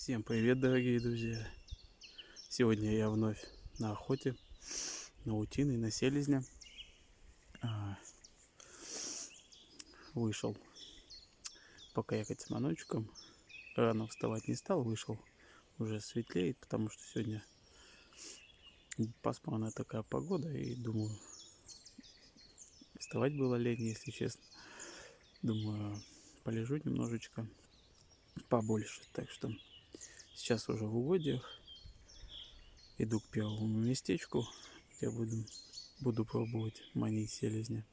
Всем привет, дорогие друзья! Сегодня я вновь на охоте на утины и на селезня. Вышел покаякать с маночком. Рано вставать не стал, вышел. Уже светлеет, потому что сегодня пасмурная такая погода. И думаю, вставать было лень, если честно. Думаю, полежу немножечко побольше. Так что сейчас уже в угодьях. Иду к первому местечку, где буду пробовать манить селезня.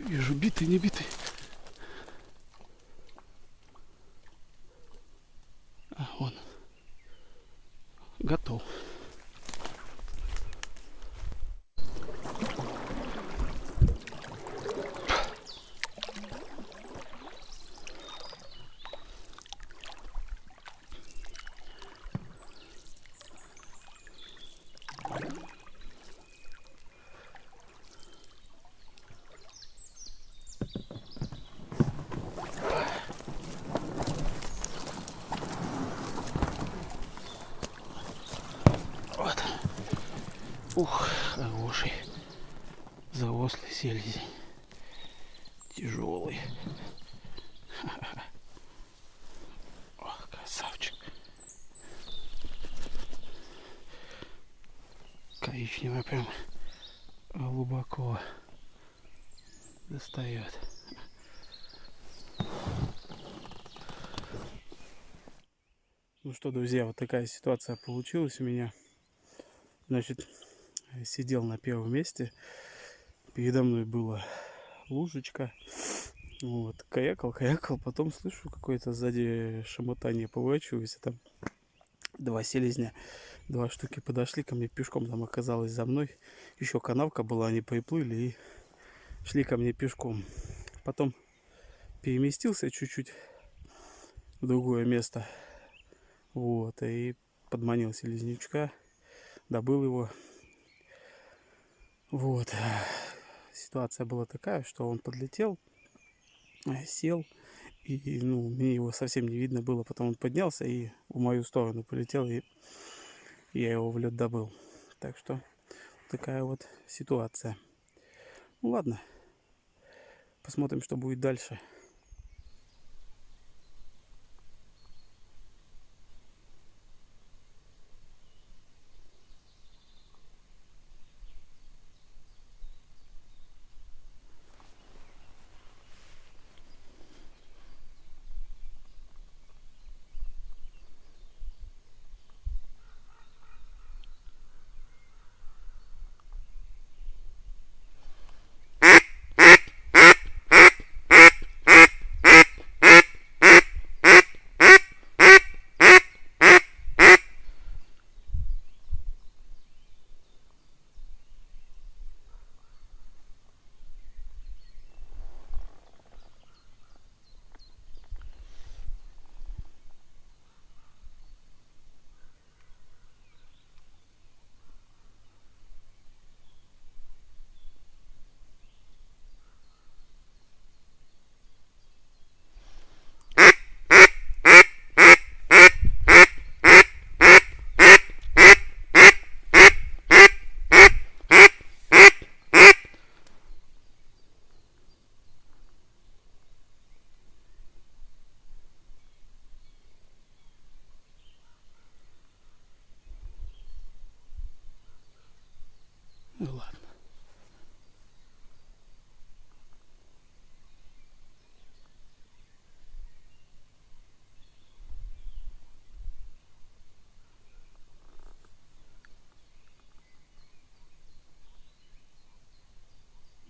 вижу, битый, не битый. А, вон. Готов. Вот. Ух, хороший. Зарослый селезень. Тяжелый. Ох, красавчик. Коричневый прям глубоко достает. Ну что, друзья, вот такая ситуация получилась у меня. Значит, сидел на первом месте. Передо мной была лужечка. Вот, каякал, потом слышу какое-то сзади шамотание, поворачиваюсь, там два селезня, два штуки подошли ко мне пешком, там оказалось за мной. Еще канавка была, они приплыли и шли ко мне пешком. Потом переместился чуть-чуть в другое место. Вот, и подманил селезнячка, добыл его. Вот. Ситуация была такая, что он подлетел, сел, и ну, мне его совсем не видно было. Потом он поднялся и в мою сторону полетел, и я его в лед добыл. Так что такая вот ситуация. Ну ладно, посмотрим, что будет дальше. Ну ладно.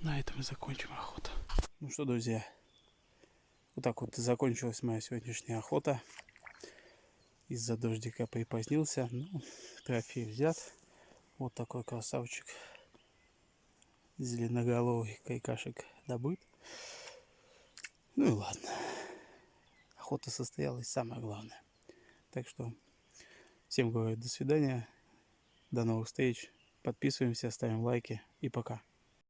На этом и закончим охоту. Ну что, друзья, вот так вот и закончилась моя сегодняшняя охота. Из-за дождика припозднился. Ну, трофей взят. Вот такой красавчик. Зеленоголовый кайкашек добыт. Ну и ладно. Охота состоялась, самое главное. Так что всем говорю до свидания. До новых встреч. Подписываемся, ставим лайки и пока.